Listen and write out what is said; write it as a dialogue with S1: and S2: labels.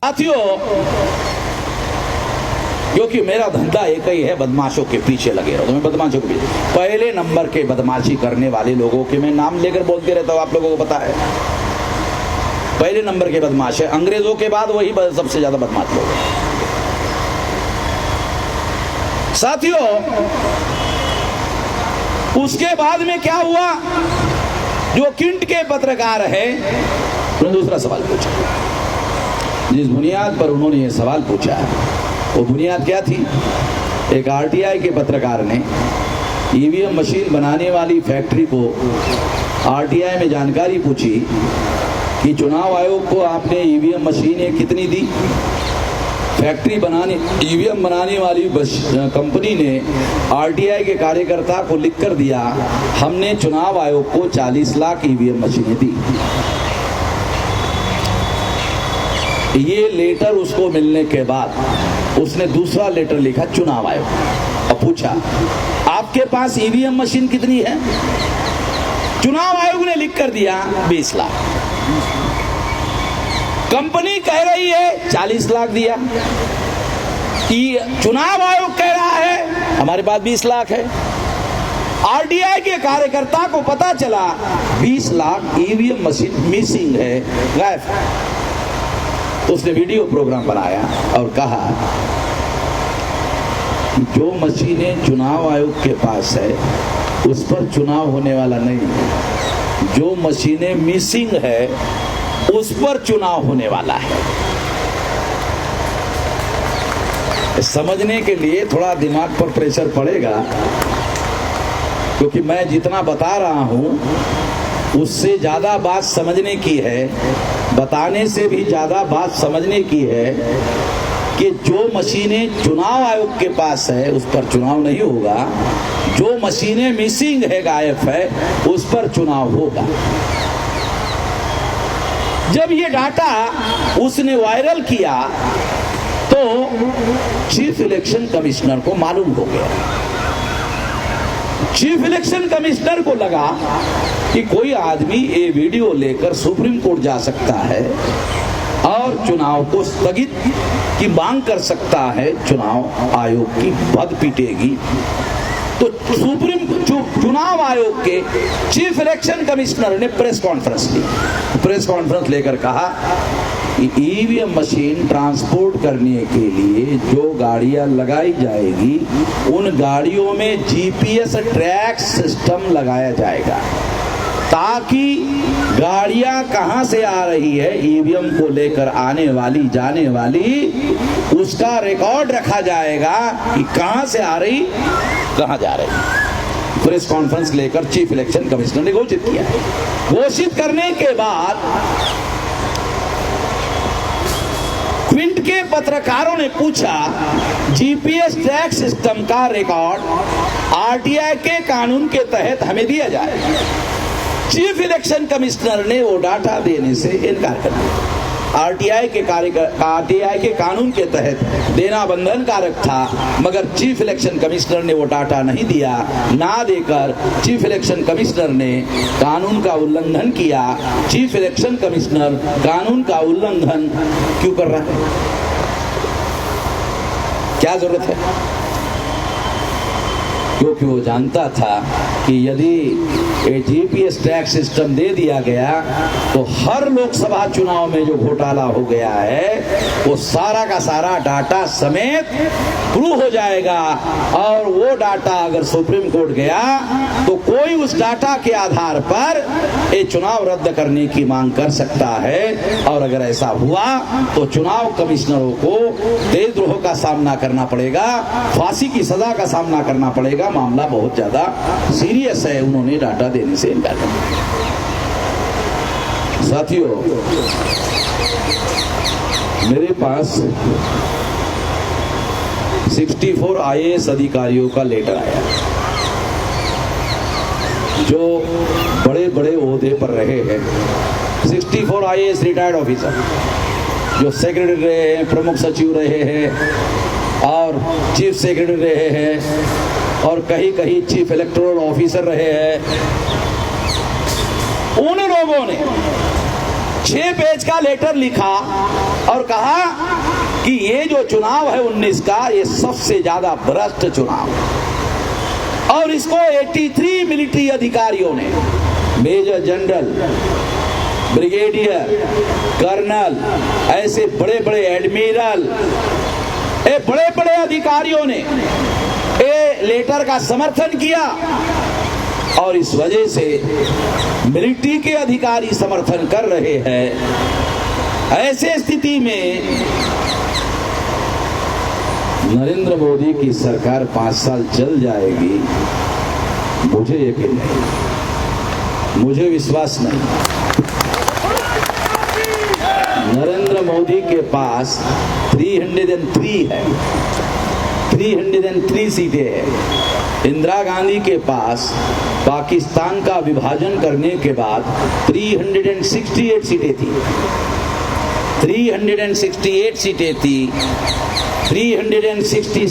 S1: साथियों, क्योंकि मेरा धंधा एक ही है, बदमाशों के पीछे लगे रहो। तो मैं बदमाशों के पीछे पहले नंबर के बदमाशी करने वाले लोगों के मैं नाम लेकर बोलते रहता हूँ, आप लोगों को पता है। पहले नंबर के बदमाश है, अंग्रेजों के बाद वही सबसे ज्यादा बदमाश लोग हैं। साथियों, उसके बाद में क्या हुआ, जो किंट के पत्रकार है उन्होंने दूसरा सवाल पूछा। जिस बुनियाद पर उन्होंने ये सवाल पूछा, वो बुनियाद क्या थी? एक आरटीआई के पत्रकार ने ईवीएम मशीन बनाने वाली फैक्ट्री को आरटीआई में जानकारी पूछी कि चुनाव आयोग को आपने ईवीएम मशीनें कितनी दी? फैक्ट्री बनाने, ईवीएम बनाने वाली कंपनी ने आरटीआई के कार्यकर्ता को लिखकर दिया, हमने चुनाव आयोग को 40 लाख ईवीएम मशीनें दी। ये लेटर उसको मिलने के बाद उसने दूसरा लेटर लिखा चुनाव आयोग और पूछा, आपके पास ईवीएम मशीन कितनी है? चुनाव आयोग ने लिख कर दिया 20 लाख। कंपनी कह रही है 40 लाख दिया, चुनाव आयोग कह रहा है हमारे पास 20 लाख है। आरटीआई के कार्यकर्ता को पता चला 20 लाख ईवीएम मशीन मिसिंग है, गायब है। तो उसने वीडियो प्रोग्राम बनाया और कहा कि जो मशीनें चुनाव आयोग के पास है उस पर चुनाव होने वाला नहीं है, जो मशीनें मिसिंग है उस पर चुनाव होने वाला है। समझने के लिए थोड़ा दिमाग पर प्रेशर पड़ेगा, क्योंकि मैं जितना बता रहा हूं उससे ज्यादा बात समझने की है, बताने से भी ज्यादा बात समझने की है कि जो मशीनें चुनाव आयोग के पास है उस पर चुनाव नहीं होगा, जो मशीनें मिसिंग है, गायब है, उस पर चुनाव होगा। जब ये डाटा उसने वायरल किया तो चीफ इलेक्शन कमिश्नर को मालूम हो गया। चीफ इलेक्शन कमिश्नर को लगा कि कोई आदमी ये वीडियो लेकर सुप्रीम कोर्ट जा सकता है और चुनाव को स्थगित की मांग कर सकता है, चुनाव आयोग की बद पीटेगी। तो चुनाव आयोग के चीफ इलेक्शन कमिश्नर ने प्रेस कॉन्फ्रेंस ली। प्रेस कॉन्फ्रेंस लेकर कहा कि ईवीएम मशीन ट्रांसपोर्ट करने के लिए जो गाड़ियां लगाई जाएगी उन गाड़ियों में जीपीएस ट्रैक सिस्टम लगाया जाएगा, ताकि गाड़ियां कहां से आ रही है, ईवीएम को लेकर आने वाली जाने वाली, उसका रिकॉर्ड रखा जाएगा कि कहां से आ रही, कहां जा रही। प्रेस कॉन्फ्रेंस लेकर चीफ इलेक्शन कमिश्नर ने घोषित किया। घोषित करने के बाद क्विंट के पत्रकारों ने पूछा, जीपीएस ट्रैक सिस्टम का रिकॉर्ड आरटीआई के कानून के तहत हमें दिया जाए। चीफ इलेक्शन कमिश्नर ने वो डाटा देने से इनकार कर दिया। आरटीआई के कानून के तहत देना बंधन कारक था, मगर चीफ इलेक्शन कमिश्नर ने वो डाटा नहीं दिया। ना देकर चीफ इलेक्शन कमिश्नर ने कानून का उल्लंघन किया। चीफ इलेक्शन कमिश्नर कानून का उल्लंघन क्यों कर रहा है? क्या जरूरत है? क्योंकि वो जानता था कि यदि जीपीएस ट्रैक सिस्टम दे दिया गया तो हर लोकसभा चुनाव में जो घोटाला हो गया है वो सारा का सारा डाटा समेत प्रूव हो जाएगा, और वो डाटा अगर सुप्रीम कोर्ट गया तो कोई उस डाटा के आधार पर ये चुनाव रद्द करने की मांग कर सकता है। और अगर ऐसा हुआ तो चुनाव कमिश्नरों को देशद्रोह का सामना करना पड़ेगा, फांसी की सजा का सामना करना पड़ेगा। मामला बहुत ज्यादा सीरियस है। उन्होंने डाटा देने से इनकार कर दिया। साथियों, मेरे पास 64 आईएएस अधिकारियों का लेटर आया जो बड़े बड़े ओहदे पर रहे हैं। 64 आईएएस रिटायर्ड ऑफिसर जो सेक्रेटरी रहे हैं, प्रमुख सचिव रहे हैं और चीफ सेक्रेटरी रहे हैं और कहीं कहीं चीफ इलेक्टोरल ऑफिसर रहे हैं। उन लोगों ने 6 पेज का लेटर लिखा और कहा कि ये जो चुनाव है 19 का, ये सबसे ज्यादा भ्रष्ट चुनाव, और इसको 83 मिलिट्री अधिकारियों ने, मेजर जनरल, ब्रिगेडियर, कर्नल, ऐसे बड़े बड़े एडमिरल, ये बड़े बड़े अधिकारियों ने ये लेटर का समर्थन किया, और इस वजह से मिलिट्री के अधिकारी समर्थन कर रहे हैं। ऐसे स्थिति में नरेंद्र मोदी की सरकार 5 साल चल जाएगी, मुझे यकीन नहीं, मुझे विश्वास नहीं। नरेंद्र मोदी के पास 303 है, 303 सीटें हैं। इंदिरा गांधी के पास पाकिस्तान का विभाजन करने के बाद 368 सीटें थी, 368 सीटें थी, 366